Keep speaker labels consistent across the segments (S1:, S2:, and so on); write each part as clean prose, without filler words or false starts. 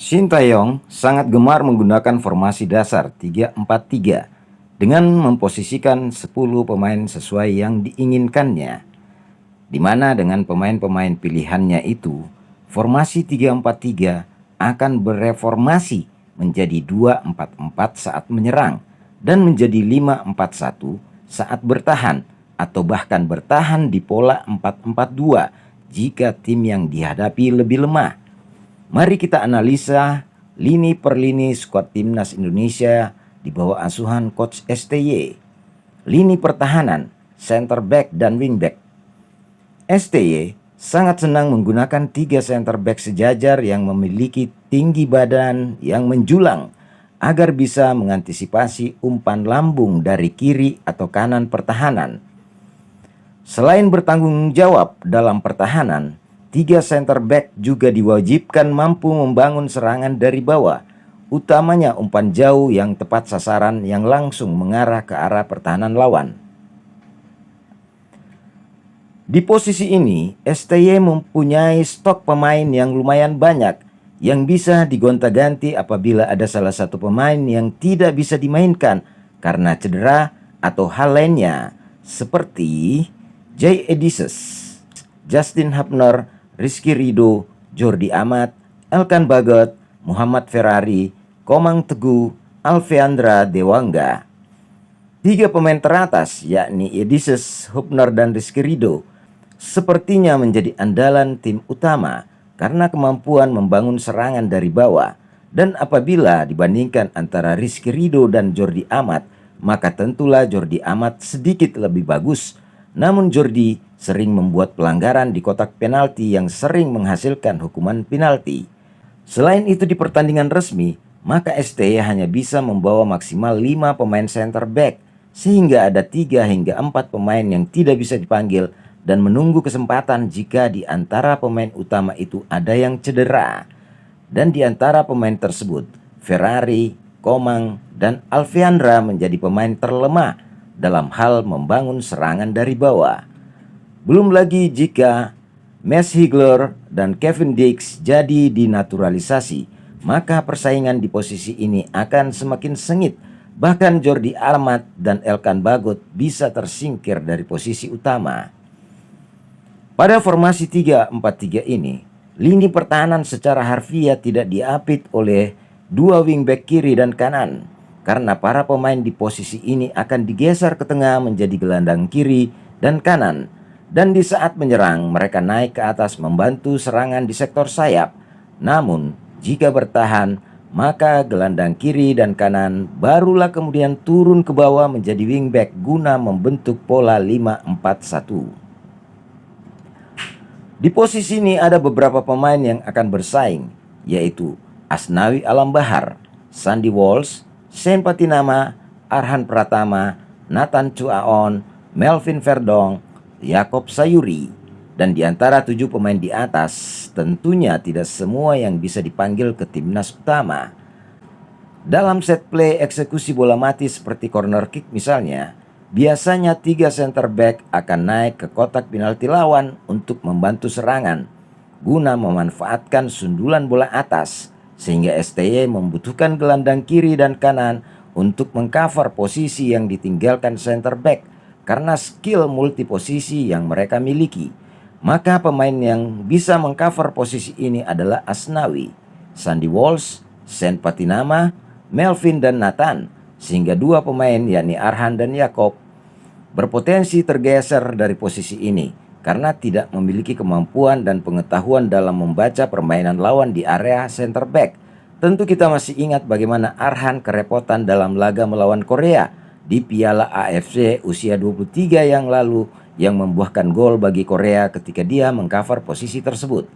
S1: Sintayong sangat gemar menggunakan formasi dasar 3-4-3 dengan memposisikan 10 pemain sesuai yang diinginkannya, di mana dengan pemain-pemain pilihannya itu, formasi 3-4-3 akan bereformasi menjadi 2-4-4 saat menyerang dan menjadi 5-4-1 saat bertahan atau bahkan bertahan di pola 4-4-2 jika tim yang dihadapi lebih lemah. Mari kita analisa lini per lini skuad timnas Indonesia di bawah asuhan Coach STY. Lini pertahanan, center back dan wing back. STY sangat senang menggunakan 3 center back sejajar yang memiliki tinggi badan yang menjulang agar bisa mengantisipasi umpan lambung dari kiri atau kanan pertahanan. Selain bertanggung jawab dalam pertahanan, 3 center back juga diwajibkan mampu membangun serangan dari bawah, utamanya umpan jauh yang tepat sasaran yang langsung mengarah ke arah pertahanan lawan. Di posisi ini, STY mempunyai stok pemain yang lumayan banyak yang bisa digonta-ganti apabila ada salah satu pemain yang tidak bisa dimainkan karena cedera atau hal lainnya, seperti Jay Edises, Justin Hapner, Rizky Ridho, Jordi Amat, Elkan Bagot, Muhammad Ferrari, Komang Teguh, Alfeandra Dewangga. 3 pemain teratas yakni Edises, Hapner, dan Rizky Ridho sepertinya menjadi andalan tim utama karena kemampuan membangun serangan dari bawah. Dan apabila dibandingkan antara Rizky Ridho dan Jordi Amat, maka tentulah Jordi Amat sedikit lebih bagus. Namun Jordi sering membuat pelanggaran di kotak penalti yang sering menghasilkan hukuman penalti. Selain itu di pertandingan resmi, maka STY hanya bisa membawa maksimal 5 pemain center back, sehingga ada 3 hingga 4 pemain yang tidak bisa dipanggil dan menunggu kesempatan jika di antara pemain utama itu ada yang cedera. Dan di antara pemain tersebut, Ferrari, Komang, dan Alfeandra menjadi pemain terlemah dalam hal membangun serangan dari bawah. Belum lagi jika Max Higler dan Kevin Dix jadi dinaturalisasi, maka persaingan di posisi ini akan semakin sengit. Bahkan Jordi Amat dan Elkan Bagot bisa tersingkir dari posisi utama. Pada formasi 3-4-3 ini, lini pertahanan secara harfiah tidak diapit oleh 2 wingback kiri dan kanan, karena para pemain di posisi ini akan digeser ke tengah menjadi gelandang kiri dan kanan. Dan di saat menyerang, mereka naik ke atas membantu serangan di sektor sayap. Namun, jika bertahan, maka gelandang kiri dan kanan barulah kemudian turun ke bawah menjadi wingback guna membentuk pola 5-4-1. Di posisi ini ada beberapa pemain yang akan bersaing, yaitu Asnawi Alam Bahar, Sandy Walsh, Shane Patinama, Arhan Pratama, Nathan Chuaon, Melvin Verdong, Yakob Sayuri. Dan di antara 7 pemain di atas, tentunya tidak semua yang bisa dipanggil ke timnas utama. Dalam set play eksekusi bola mati seperti corner kick misalnya, biasanya 3 center back akan naik ke kotak penalti lawan untuk membantu serangan guna memanfaatkan sundulan bola atas, sehingga STY membutuhkan gelandang kiri dan kanan untuk mengcover posisi yang ditinggalkan center back karena skill multi posisi yang mereka miliki. Maka pemain yang bisa mengcover posisi ini adalah Asnawi, Sandy Walsh, Shane Patinama, Melvin, dan Nathan, sehingga 2 pemain yakni Arhan dan Yakob berpotensi tergeser dari posisi ini karena tidak memiliki kemampuan dan pengetahuan dalam membaca permainan lawan di area center back. Tentu kita masih ingat bagaimana Arhan kerepotan dalam laga melawan Korea di Piala AFC usia 23 yang lalu yang membuahkan gol bagi Korea ketika dia mengcover posisi tersebut.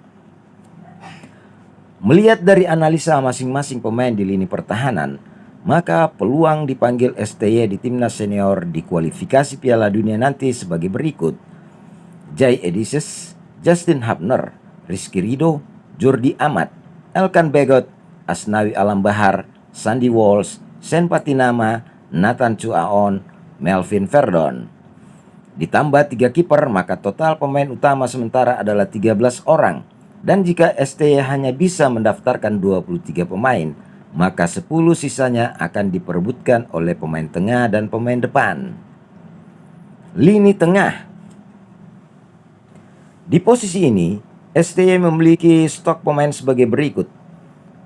S1: Melihat dari analisa masing-masing pemain di lini pertahanan, maka peluang dipanggil STY di timnas senior di kualifikasi Piala Dunia nanti sebagai berikut: Jay Edises, Justin Hapner, Rizky Ridho, Jordi Amat, Elkan Bagot, Asnawi Alam Bahar, Sandy Walsh, Shane Patinama, Nathan Chuaon, Melvin Verdong. Ditambah 3 kiper, maka total pemain utama sementara adalah 13 orang. Dan jika STY hanya bisa mendaftarkan 23 pemain, maka 10 sisanya akan diperebutkan oleh pemain tengah dan pemain depan. Lini tengah. Di posisi ini, STY memiliki stok pemain sebagai berikut: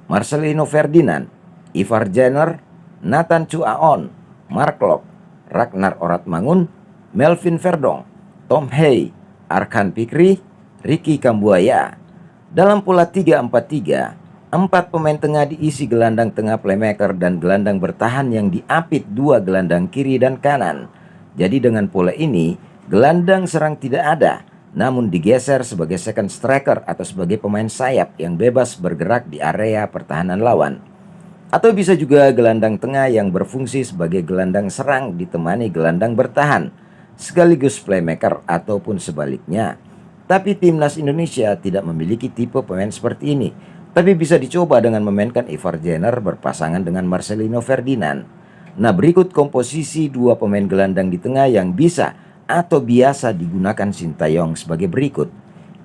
S1: Marcelino Ferdinand, Ivar Jenner, Nathan Chu Aon, Mark Locke, Ragnar Oratmangun, Melvin Verdonk, Tom Hey, Arkan Pikri, Ricky Kambuaya. Dalam pola 3-4-3, 4 pemain tengah diisi gelandang tengah playmaker dan gelandang bertahan yang diapit 2 gelandang kiri dan kanan. Jadi dengan pola ini, gelandang serang tidak ada, namun digeser sebagai second striker atau sebagai pemain sayap yang bebas bergerak di area pertahanan lawan. Atau bisa juga gelandang tengah yang berfungsi sebagai gelandang serang ditemani gelandang bertahan, sekaligus playmaker ataupun sebaliknya. Tapi timnas Indonesia tidak memiliki tipe pemain seperti ini. Tapi bisa dicoba dengan memainkan Ivar Jenner berpasangan dengan Marcelino Ferdinand. Nah, berikut komposisi 2 pemain gelandang di tengah yang bisa atau biasa digunakan Sintayong sebagai berikut: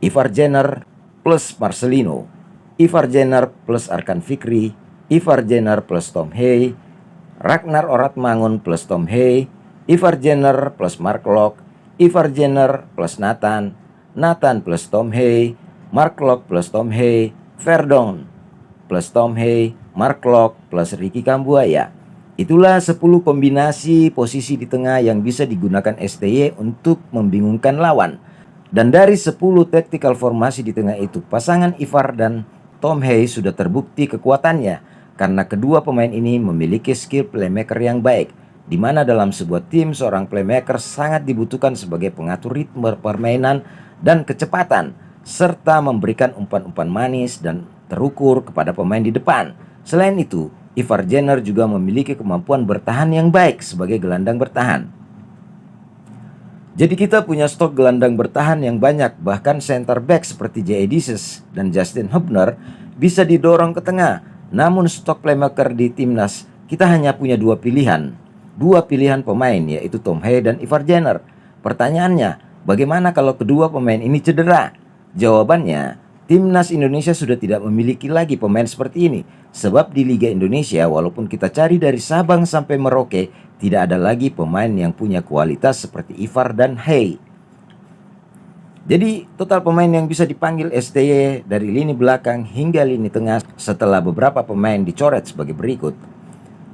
S1: Ivar Jenner plus Marcelino, Ivar Jenner plus Arkan Fikri, Ivar Jenner plus Tom Hey, Ragnar Oratmangun plus Tom Hey, Ivar Jenner plus Mark Locke, Ivar Jenner plus Nathan, Nathan plus Tom Hey, Mark Locke plus Tom Hey, Verdonk plus Tom Hey, Mark Locke plus Ricky Kambuaya. Itulah 10 kombinasi posisi di tengah yang bisa digunakan STY untuk membingungkan lawan. Dan dari 10 tactical formasi di tengah itu, pasangan Ivar dan Tom Hey sudah terbukti kekuatannya karena kedua pemain ini memiliki skill playmaker yang baik, di mana dalam sebuah tim seorang playmaker sangat dibutuhkan sebagai pengatur ritme permainan dan kecepatan, serta memberikan umpan-umpan manis dan terukur kepada pemain di depan. Selain itu, Ivar Jenner juga memiliki kemampuan bertahan yang baik sebagai gelandang bertahan. Jadi kita punya stok gelandang bertahan yang banyak, bahkan center back seperti J.A. Dices dan Justin Hubner bisa didorong ke tengah. Namun stok playmaker di timnas kita hanya punya 2 pilihan. 2 pilihan pemain, yaitu Tom Hey dan Ivar Jenner. Pertanyaannya, bagaimana kalau kedua pemain ini cedera? Jawabannya, timnas Indonesia sudah tidak memiliki lagi pemain seperti ini. Sebab di Liga Indonesia, walaupun kita cari dari Sabang sampai Merauke, tidak ada lagi pemain yang punya kualitas seperti Ivar dan Hey. Jadi total pemain yang bisa dipanggil STY dari lini belakang hingga lini tengah setelah beberapa pemain dicoret sebagai berikut.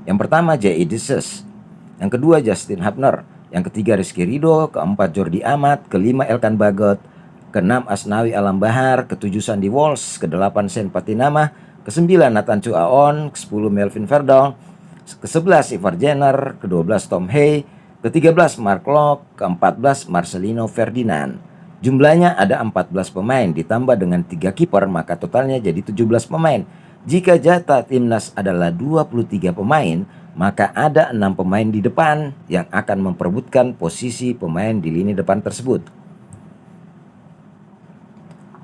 S1: Yang pertama J.A. Dices, yang kedua Justin Hubner, yang ketiga Rizky Ridho, keempat Jordi Amat, kelima Elkan Bagot, keenam Asnawi Alam Bahar, ketujuh Sandy Walsh, kedelapan Sen Patinama, ke-9 Nathan Chu Aon, ke-10 Melvin Verdonk, ke-11 Ivar Jenner, ke-12 Tom Hey, ke-13 Mark Locke, ke-14 Marcelino Ferdinand. Jumlahnya ada 14 pemain ditambah dengan 3 kiper, maka totalnya jadi 17 pemain. Jika jatah timnas adalah 23 pemain, maka ada 6 pemain di depan yang akan memperebutkan posisi pemain di lini depan tersebut.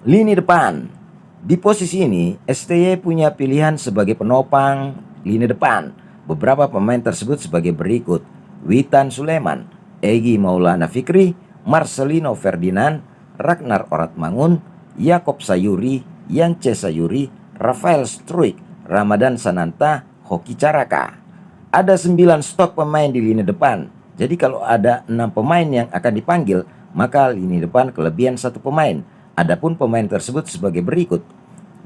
S1: Lini depan. Di posisi ini, STY punya pilihan sebagai penopang lini depan. Beberapa pemain tersebut sebagai berikut: Witan Sulaiman, Egy Maulana Fikri, Marcelino Ferdinand, Ragnar Oratmangun, Yakob Sayuri, Yance Sayuri, Rafael Struik, Ramadan Sananta, Hoki Caraka. Ada 9 stok pemain di lini depan. Jadi kalau ada 6 pemain yang akan dipanggil, maka lini depan kelebihan 1 pemain. Adapun pemain tersebut sebagai berikut: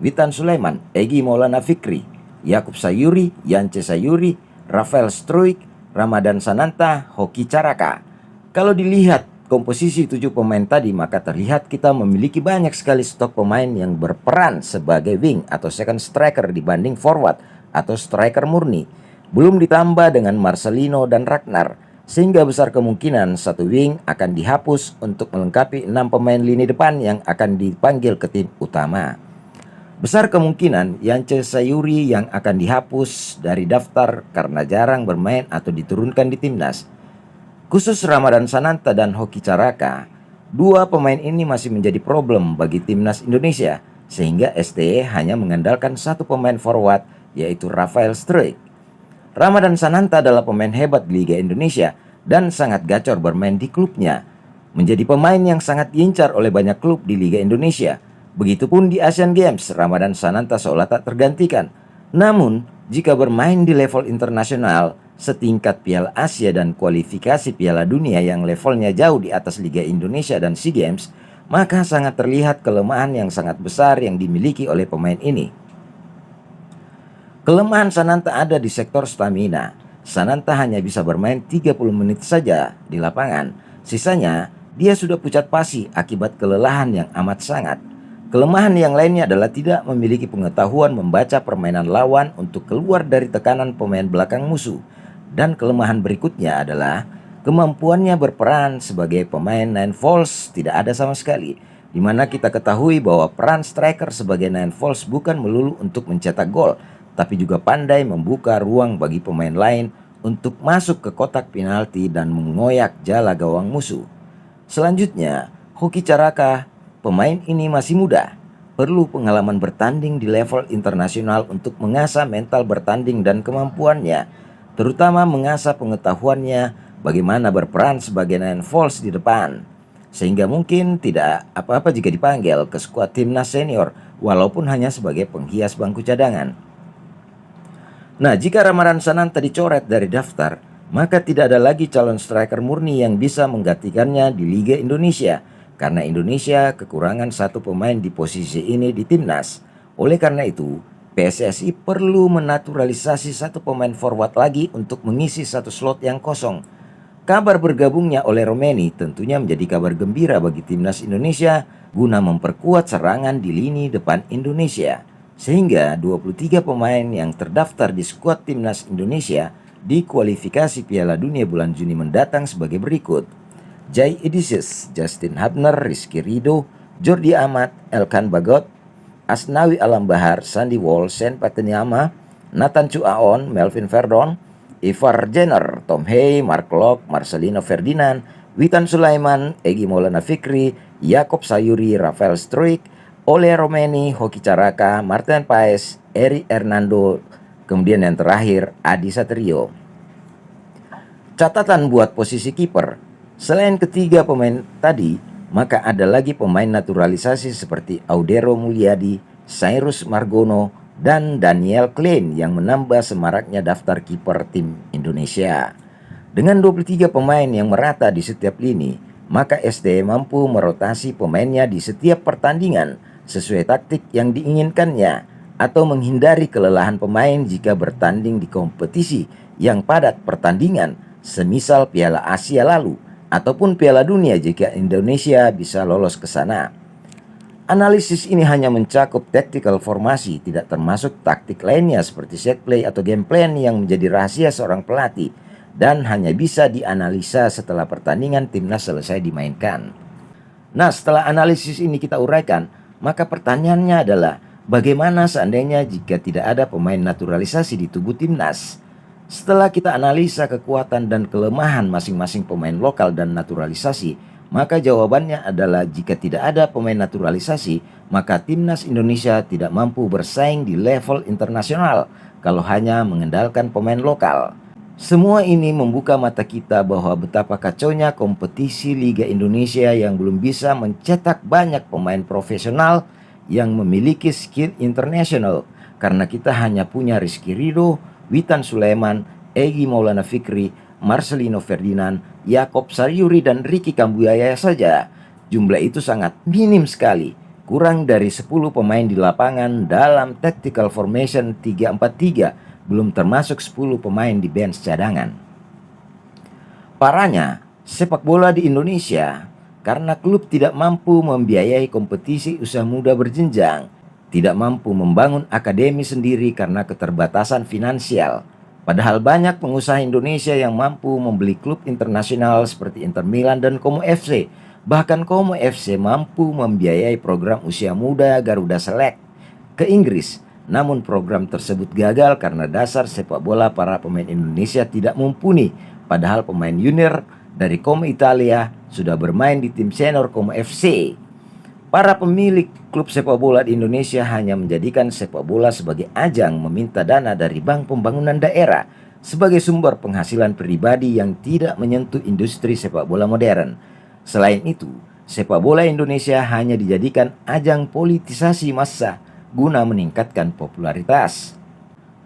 S1: Witan Sulaiman, Egy Maulana Fikri, Yakob Sayuri, Yance Sayuri, Rafael Struik, Ramadan Sananta, Hoki Caraka. Kalau dilihat komposisi 7 pemain tadi, maka terlihat kita memiliki banyak sekali stok pemain yang berperan sebagai wing atau second striker dibanding forward atau striker murni. Belum ditambah dengan Marcelino dan Ragnar, sehingga besar kemungkinan satu wing akan dihapus untuk melengkapi 6 pemain lini depan yang akan dipanggil ke tim utama. Besar kemungkinan Yance Sayuri yang akan dihapus dari daftar karena jarang bermain atau diturunkan di timnas. Khusus Ramadan Sananta dan Hoki Caraka, 2 pemain ini masih menjadi problem bagi timnas Indonesia, sehingga STY hanya mengandalkan 1 pemain forward, yaitu Rafael Struik. Ramadan Sananta adalah pemain hebat di Liga Indonesia dan sangat gacor bermain di klubnya. Menjadi pemain yang sangat diincar oleh banyak klub di Liga Indonesia. Begitupun di Asian Games, Ramadan Sananta seolah tak tergantikan. Namun, jika bermain di level internasional, setingkat Piala Asia dan kualifikasi Piala Dunia yang levelnya jauh di atas Liga Indonesia dan SEA Games, maka sangat terlihat kelemahan yang sangat besar yang dimiliki oleh pemain ini. Kelemahan Sananta ada di sektor stamina. Sananta hanya bisa bermain 30 menit saja di lapangan. Sisanya, dia sudah pucat pasi akibat kelelahan yang amat sangat. Kelemahan yang lainnya adalah tidak memiliki pengetahuan membaca permainan lawan untuk keluar dari tekanan pemain belakang musuh. Dan kelemahan berikutnya adalah kemampuannya berperan sebagai pemain nine falls tidak ada sama sekali. Di mana kita ketahui bahwa peran striker sebagai nine falls bukan melulu untuk mencetak gol, tapi juga pandai membuka ruang bagi pemain lain untuk masuk ke kotak penalti dan mengoyak jala gawang musuh. Selanjutnya, Hoki Caraka. Pemain ini masih muda, perlu pengalaman bertanding di level internasional untuk mengasah mental bertanding dan kemampuannya, terutama mengasah pengetahuannya bagaimana berperan sebagai nine falls di depan. Sehingga mungkin tidak apa-apa jika dipanggil ke skuad timnas senior, walaupun hanya sebagai penghias bangku cadangan. Nah, jika Ramadan Sananta dicoret dari daftar, maka tidak ada lagi calon striker murni yang bisa menggantikannya di Liga Indonesia. Karena Indonesia kekurangan satu pemain di posisi ini di timnas. Oleh karena itu, PSSI perlu menaturalisasi satu pemain forward lagi untuk mengisi satu slot yang kosong. Kabar bergabungnya oleh Romeni tentunya menjadi kabar gembira bagi timnas Indonesia guna memperkuat serangan di lini depan Indonesia. Sehingga 23 pemain yang terdaftar di skuad timnas Indonesia di kualifikasi Piala Dunia bulan Juni mendatang sebagai berikut: Jai Edisius, Justin Hubner, Rizky Ridho, Jordi Amat, Elkan Bagot, Asnawi Alam Bahar, Sandy Wall, Sen Patenyama, Nathan Chuaon, Melvin Verdon, Ivar Jenner, Tom Hay, Mark Locke, Marcelino Ferdinand, Witan Sulaiman, Egy Maulana Fikri, Yakob Sayuri, Rafael Struik, Ole Romeni, Hoki Caraka, Martin Paes, Eri Hernando, kemudian yang terakhir Adi Satrio. Catatan buat posisi kiper. Selain ketiga pemain tadi, maka ada lagi pemain naturalisasi seperti Audero Mulyadi, Cyrus Margono, dan Daniel Klein yang menambah semaraknya daftar kiper tim Indonesia. Dengan 23 pemain yang merata di setiap lini, maka SDE mampu merotasi pemainnya di setiap pertandingan sesuai taktik yang diinginkannya atau menghindari kelelahan pemain jika bertanding di kompetisi yang padat pertandingan, semisal Piala Asia lalu ataupun Piala Dunia jika Indonesia bisa lolos ke sana. Analisis ini hanya mencakup tactical formasi, tidak termasuk taktik lainnya seperti set play atau game plan yang menjadi rahasia seorang pelatih dan hanya bisa dianalisa setelah pertandingan timnas selesai dimainkan. Nah, setelah analisis ini kita uraikan, maka pertanyaannya adalah bagaimana seandainya jika tidak ada pemain naturalisasi di tubuh timnas? Setelah kita analisa kekuatan dan kelemahan masing-masing pemain lokal dan naturalisasi, maka jawabannya adalah jika tidak ada pemain naturalisasi, maka timnas Indonesia tidak mampu bersaing di level internasional kalau hanya mengandalkan pemain lokal. Semua ini membuka mata kita bahwa betapa kacaunya kompetisi Liga Indonesia yang belum bisa mencetak banyak pemain profesional yang memiliki skill internasional, karena kita hanya punya Rizky Ridho, Witan Sulaiman, Egy Maulana Fikri, Marcelino Ferdinand, Yakob Sayuri, dan Ricky Kambuaya saja. Jumlah itu sangat minim sekali, kurang dari 10 pemain di lapangan dalam tactical formation 3-4-3, belum termasuk 10 pemain di bench cadangan. Parahnya, sepak bola di Indonesia karena klub tidak mampu membiayai kompetisi usia muda berjenjang, tidak mampu membangun akademi sendiri karena keterbatasan finansial. Padahal banyak pengusaha Indonesia yang mampu membeli klub internasional seperti Inter Milan dan Como FC. Bahkan Como FC mampu membiayai program usia muda Garuda Select ke Inggris. Namun program tersebut gagal karena dasar sepak bola para pemain Indonesia tidak mumpuni. Padahal pemain junior dari Como Italia sudah bermain di tim senior Como FC. Para pemilik klub sepak bola di Indonesia hanya menjadikan sepak bola sebagai ajang meminta dana dari Bank Pembangunan Daerah sebagai sumber penghasilan pribadi yang tidak menyentuh industri sepak bola modern. Selain itu, sepak bola Indonesia hanya dijadikan ajang politisasi massa guna meningkatkan popularitas.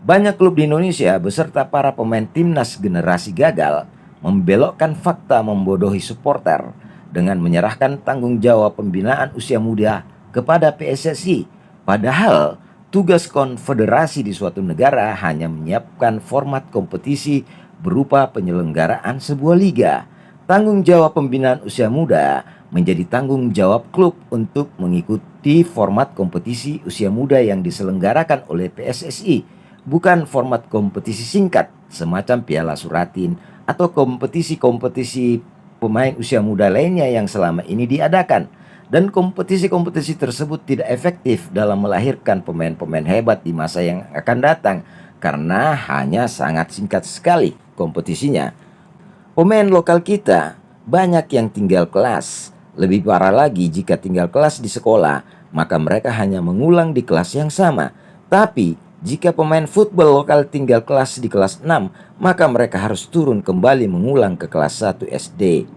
S1: Banyak klub di Indonesia beserta para pemain timnas generasi gagal membelokkan fakta membodohi supporter dengan menyerahkan tanggung jawab pembinaan usia muda kepada PSSI. Padahal tugas konfederasi di suatu negara hanya menyiapkan format kompetisi berupa penyelenggaraan sebuah liga. Tanggung jawab pembinaan usia muda menjadi tanggung jawab klub untuk mengikuti format kompetisi usia muda yang diselenggarakan oleh PSSI, bukan format kompetisi singkat semacam Piala Suratin atau kompetisi-kompetisi pemain usia muda lainnya yang selama ini diadakan. Dan kompetisi-kompetisi tersebut tidak efektif dalam melahirkan pemain-pemain hebat di masa yang akan datang karena hanya sangat singkat sekali kompetisinya. Pemain lokal kita banyak yang tinggal kelas. Lebih parah lagi jika tinggal kelas di sekolah, maka mereka hanya mengulang di kelas yang sama. Tapi jika pemain football lokal tinggal kelas di kelas 6, maka mereka harus turun kembali mengulang ke kelas 1 SD.